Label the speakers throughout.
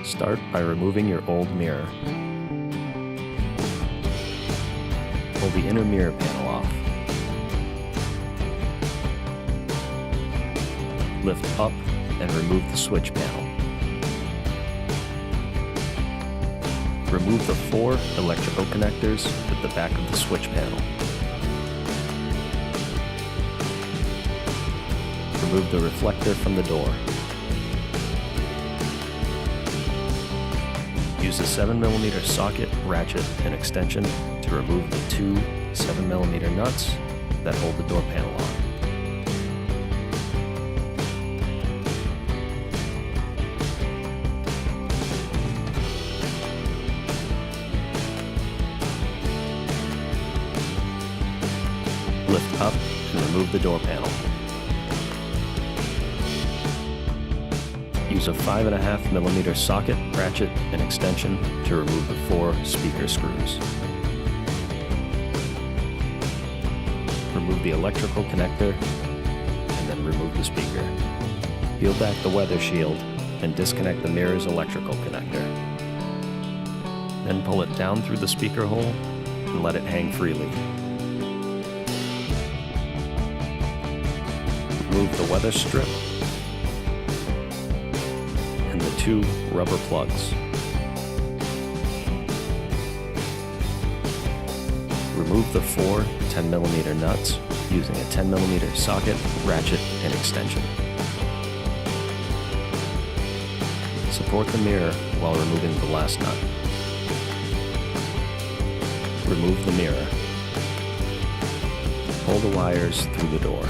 Speaker 1: Start by removing your old mirror. Pull the inner mirror panel off. Lift up and remove the switch panel. Remove the 4 electrical connectors at the back of the switch panel. Remove the reflector from the door. Use a 7mm socket, ratchet, and extension to remove the 2 7mm nuts that hold the door panel on. Lift up and remove the door panel. Use a 5.5mm socket, ratchet, and extension to remove the 4 speaker screws. Remove the electrical connector and then remove the speaker. Peel back the weather shield and disconnect the mirror's electrical connector. Then pull it down through the speaker hole and let it hang freely. Remove the weather strip and the 2 rubber plugs. Remove the 4 10mm nuts using a 10mm socket, ratchet, and extension. Support the mirror while removing the last nut. Remove the mirror. Pull the wires through the door.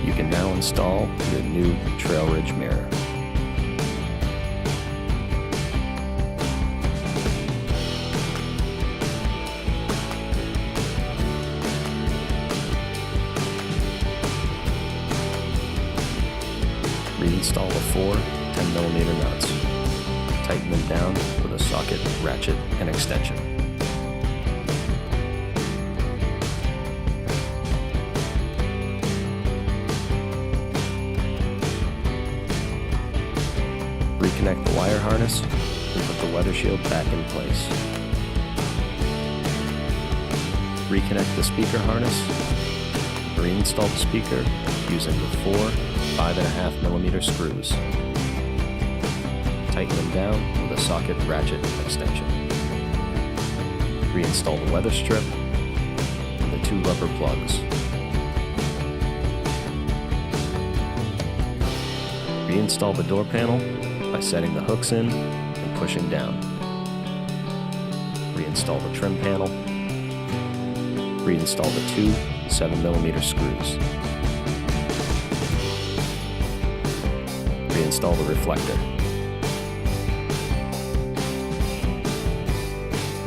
Speaker 1: You can now install your new Trail Ridge mirror. Reinstall the 4 10mm nuts. Tighten them down with a socket, ratchet, and extension. Reconnect the wire harness and put the weather shield back in place. Reconnect the speaker harness. Reinstall the speaker using the 4 5.5mm screws. Tighten them down with a socket, ratchet, and extension. Reinstall the weather strip and the 2 rubber plugs. Reinstall the door panel by setting the hooks in and pushing down. Reinstall the trim panel. Reinstall the 2 7mm screws. Reinstall the reflector.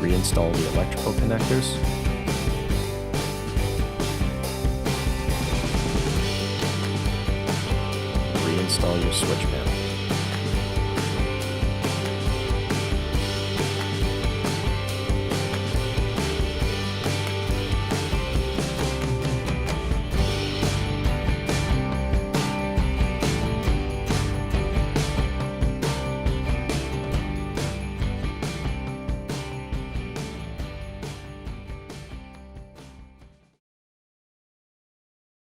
Speaker 1: Reinstall the electrical connectors. Reinstall your switch panel.